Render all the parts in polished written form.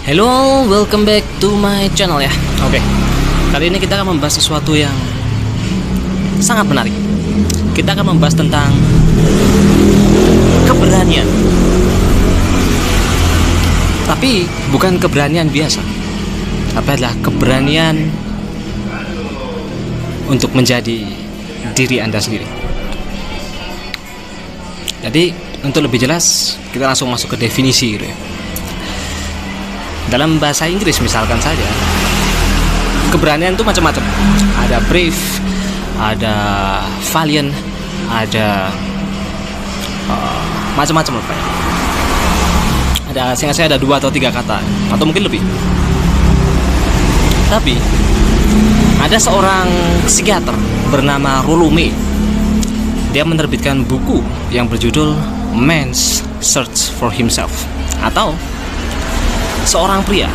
Hello, welcome back to my channel ya. Oke, kali ini kita akan membahas sesuatu yang sangat menarik. Kita akan membahas tentang keberanian. Tapi bukan keberanian biasa, tapi adalah keberanian untuk menjadi diri Anda sendiri. Jadi untuk lebih jelas, kita langsung masuk ke definisi gitu ya. Dalam bahasa Inggris misalkan saja, keberanian itu macam-macam. Ada brave, ada valiant, ada macam-macam apa ya. Seingat saya ada 2 atau 3 kata, atau mungkin lebih. Tapi ada seorang psikiater bernama Rollo May. Dia menerbitkan buku yang berjudul Man's Search for Himself, atau seorang pria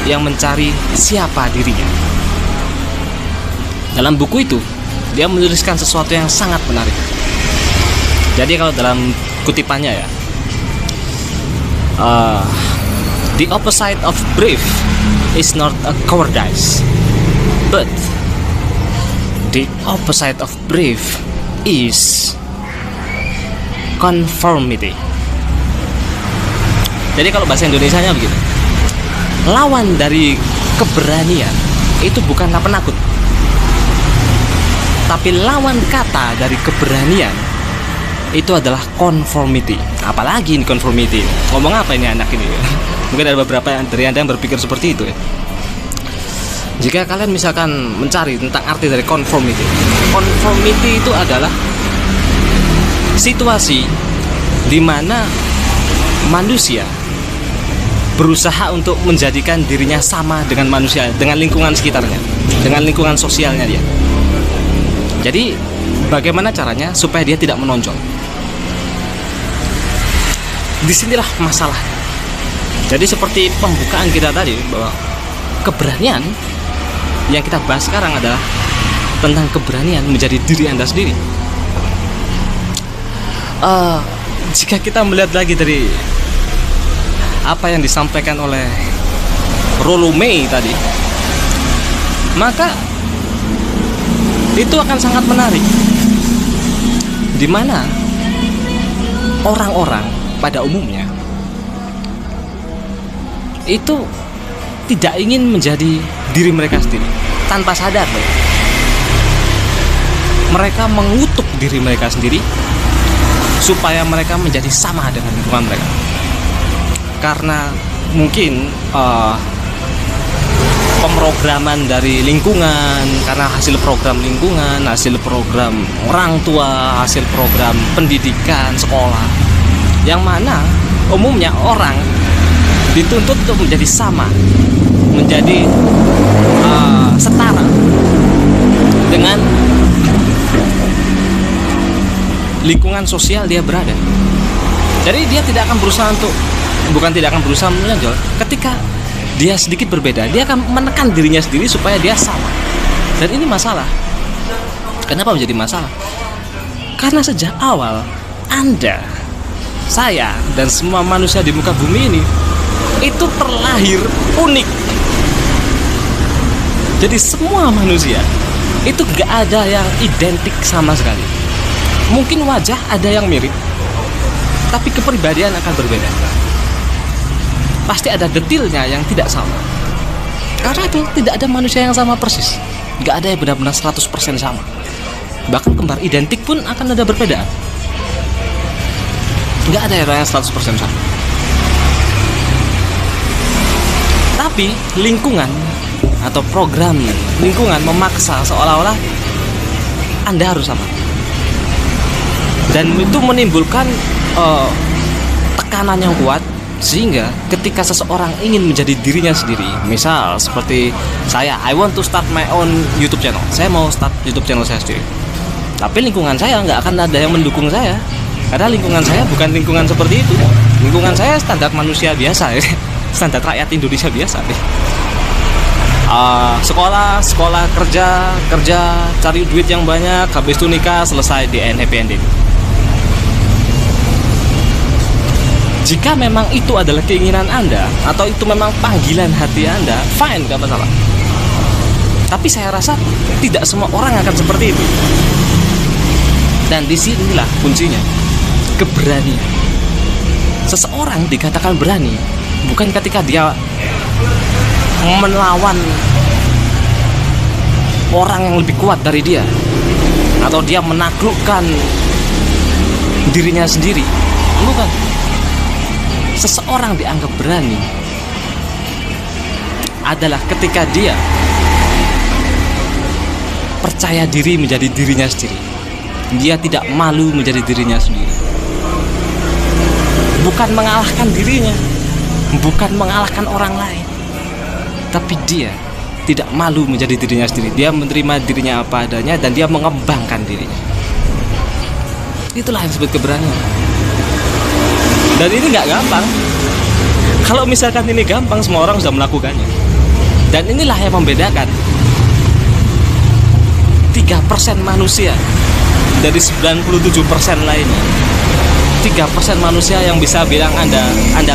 yang mencari siapa dirinya. Dalam buku itu, dia menuliskan sesuatu yang sangat menarik. Jadi kalau dalam kutipannya ya, the opposite of brave is not a cowardice, but the opposite of brave is conformity. Jadi kalau bahasa Indonesianya begini, lawan dari keberanian itu bukanlah penakut, tapi lawan kata dari keberanian itu adalah conformity. Apalagi ini conformity, ngomong apa ini anak ini? Mungkin ada beberapa dari Anda yang berpikir seperti itu ya. Jika kalian misalkan mencari tentang arti dari conformity, conformity itu adalah situasi di mana manusia berusaha untuk menjadikan dirinya sama dengan manusia, dengan lingkungan sekitarnya, dengan lingkungan sosialnya dia. Jadi bagaimana caranya supaya dia tidak menonjol? Disinilah masalahnya. Jadi seperti pembukaan kita tadi, bahwa keberanian yang kita bahas sekarang adalah tentang keberanian menjadi diri Anda sendiri. Jika kita melihat lagi dari apa yang disampaikan oleh Rollo May tadi, maka itu akan sangat menarik, di mana orang-orang pada umumnya itu tidak ingin menjadi diri mereka sendiri. Tanpa sadar mereka mengutuk diri mereka sendiri supaya mereka menjadi sama dengan lingkungan mereka. Karena mungkin pemrograman dari lingkungan, karena hasil program lingkungan, hasil program orang tua, hasil program pendidikan sekolah, yang mana umumnya orang dituntut untuk menjadi sama, menjadi setara dengan lingkungan sosial dia berada. Jadi dia tidak akan berusaha menonjol. Ketika dia sedikit berbeda, dia akan menekan dirinya sendiri supaya dia sama. Dan ini masalah. Kenapa menjadi masalah? Karena sejak awal Anda, saya, dan semua manusia di muka bumi ini itu terlahir unik. Jadi semua manusia itu gak ada yang identik sama sekali. Mungkin wajah ada yang mirip, tapi kepribadian akan berbeda. Pasti ada detailnya yang tidak sama. Karena itu tidak ada manusia yang sama persis. Gak ada yang benar-benar 100% sama. Bahkan kembar identik pun akan ada perbedaan. Gak ada yang 100% sama. Tapi lingkungan atau program lingkungan memaksa seolah-olah Anda harus sama. Dan itu menimbulkan tekanan yang kuat, sehingga ketika seseorang ingin menjadi dirinya sendiri, misal seperti saya, I want to start my own YouTube channel. Saya mau start YouTube channel saya sendiri. Tapi lingkungan saya nggak akan ada yang mendukung saya, karena lingkungan saya bukan lingkungan seperti itu. Lingkungan saya standar manusia biasa, standar rakyat Indonesia biasa. Sekolah, kerja, cari duit yang banyak, habis itu nikah, selesai, di end, happy ending. Jika memang itu adalah keinginan Anda, atau itu memang panggilan hati Anda, fine, gak masalah. Tapi saya rasa tidak semua orang akan seperti itu. Dan disinilah kuncinya, keberanian. Seseorang dikatakan berani bukan ketika dia melawan orang yang lebih kuat dari dia, atau dia menaklukkan dirinya sendiri. Bukan. Seseorang dianggap berani adalah ketika dia percaya diri menjadi dirinya sendiri. Dia tidak malu menjadi dirinya sendiri. Bukan mengalahkan dirinya, bukan mengalahkan orang lain, tapi dia tidak malu menjadi dirinya sendiri. Dia menerima dirinya apa adanya dan dia mengembangkan dirinya. Itulah yang disebut keberanian. Dan ini nggak gampang. Kalau misalkan ini gampang, semua orang sudah melakukannya. Dan inilah yang membedakan 3% manusia dari 97% lainnya. 3% manusia yang bisa bilang Anda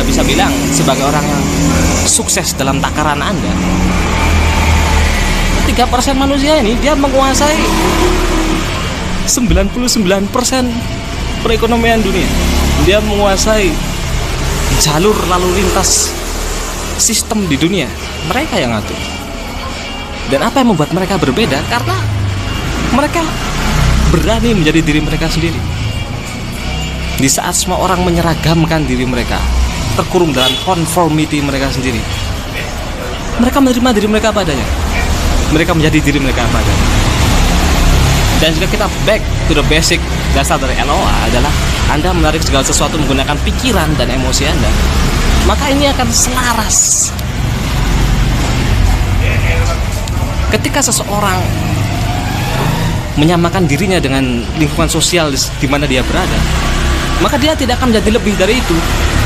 bisa bilang sebagai orang yang sukses dalam takaran Anda. 3% manusia ini dia menguasai 99% perekonomian dunia. Dia menguasai jalur lalu lintas sistem di dunia. Mereka yang ngatur. Dan apa yang membuat mereka berbeda? Karena mereka berani menjadi diri mereka sendiri. Di saat semua orang menyeragamkan diri mereka, terkurung dalam conformity mereka sendiri, mereka menerima diri mereka apa adanya. Mereka menjadi diri mereka apa adanya. Dan jika kita back to the basic, dasar dari LOA adalah Anda menarik segala sesuatu menggunakan pikiran dan emosi Anda, maka ini akan selaras. Ketika seseorang menyamakan dirinya dengan lingkungan sosial di mana dia berada, maka dia tidak akan menjadi lebih dari itu.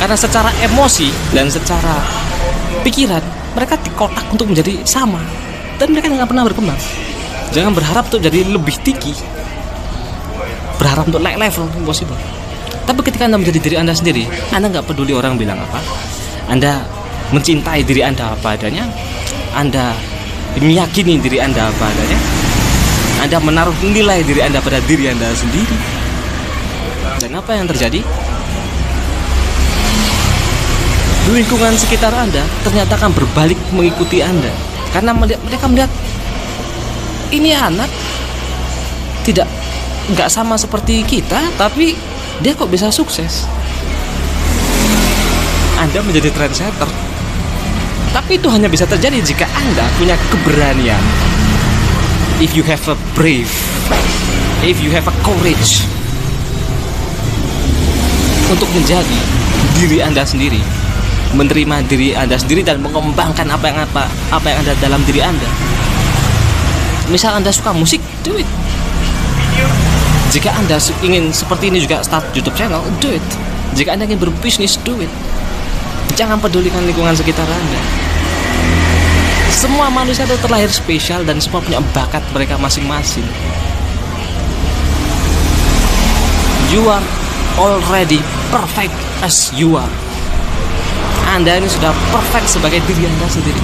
Karena secara emosi dan secara pikiran mereka dikotak untuk menjadi sama, dan mereka tidak pernah berkembang. Jangan berharap untuk jadi lebih tinggi, berharap untuk naik level, impossible. Tapi ketika Anda menjadi diri Anda sendiri, Anda nggak peduli orang bilang apa. Anda mencintai diri Anda apa adanya. Anda meyakini diri Anda apa adanya. Anda menaruh nilai diri Anda pada diri Anda sendiri. Dan apa yang terjadi? Lingkungan sekitar Anda ternyata akan berbalik mengikuti Anda. Karena mereka melihat ini anak nggak sama seperti kita, tapi dia kok bisa sukses. Anda menjadi trendsetter. Tapi itu hanya bisa terjadi jika Anda punya keberanian. If you have a brave, if you have a courage untuk menjadi diri Anda sendiri, menerima diri Anda sendiri dan mengembangkan apa yang ada dalam diri Anda. Misal Anda suka musik, do it. Jika Anda ingin seperti ini juga start YouTube channel, do it. Jika Anda ingin berbisnis, do it. Jangan pedulikan lingkungan sekitar Anda. Semua manusia itu terlahir spesial dan semua punya bakat mereka masing-masing. You are already perfect as you are. Anda ini sudah perfect sebagai diri Anda sendiri.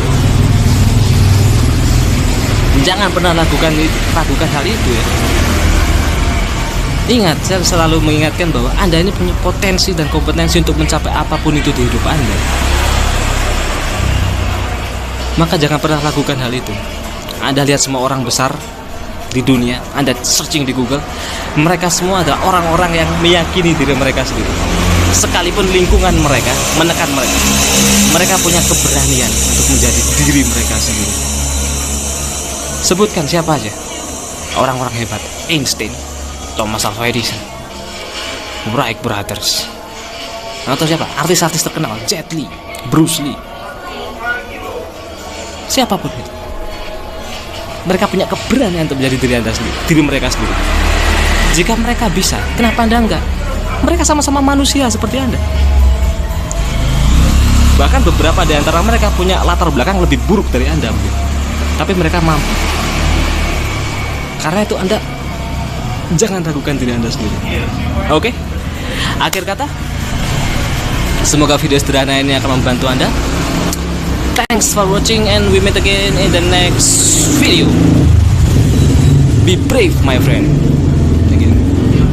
Jangan pernah ragukan hal itu ya. Ingat, saya selalu mengingatkan bahwa Anda ini punya potensi dan kompetensi untuk mencapai apapun itu di hidup Anda. Maka jangan pernah lakukan hal itu. Anda lihat semua orang besar di dunia, Anda searching di Google, mereka semua adalah orang-orang yang meyakini diri mereka sendiri. Sekalipun lingkungan mereka menekan mereka, mereka punya keberanian untuk menjadi diri mereka sendiri. Sebutkan siapa aja orang-orang hebat: Einstein, Thomas Alva Edison, Wright Brothers, atau siapa artis-artis terkenal, Jet Li, Bruce Lee, siapapun itu. Mereka punya keberanian untuk menjadi diri Anda sendiri, diri mereka sendiri. Jika mereka bisa, kenapa Anda enggak? Mereka sama-sama manusia seperti Anda. Bahkan beberapa di antara mereka punya latar belakang lebih buruk dari Anda mungkin. Tapi mereka mampu. Karena itu Anda jangan ragukan diri Anda sendiri. Oke? Akhir kata, Semoga video sederhana ini akan membantu Anda. Thanks for watching and we meet again in the next video. Be brave my friend. Thank you.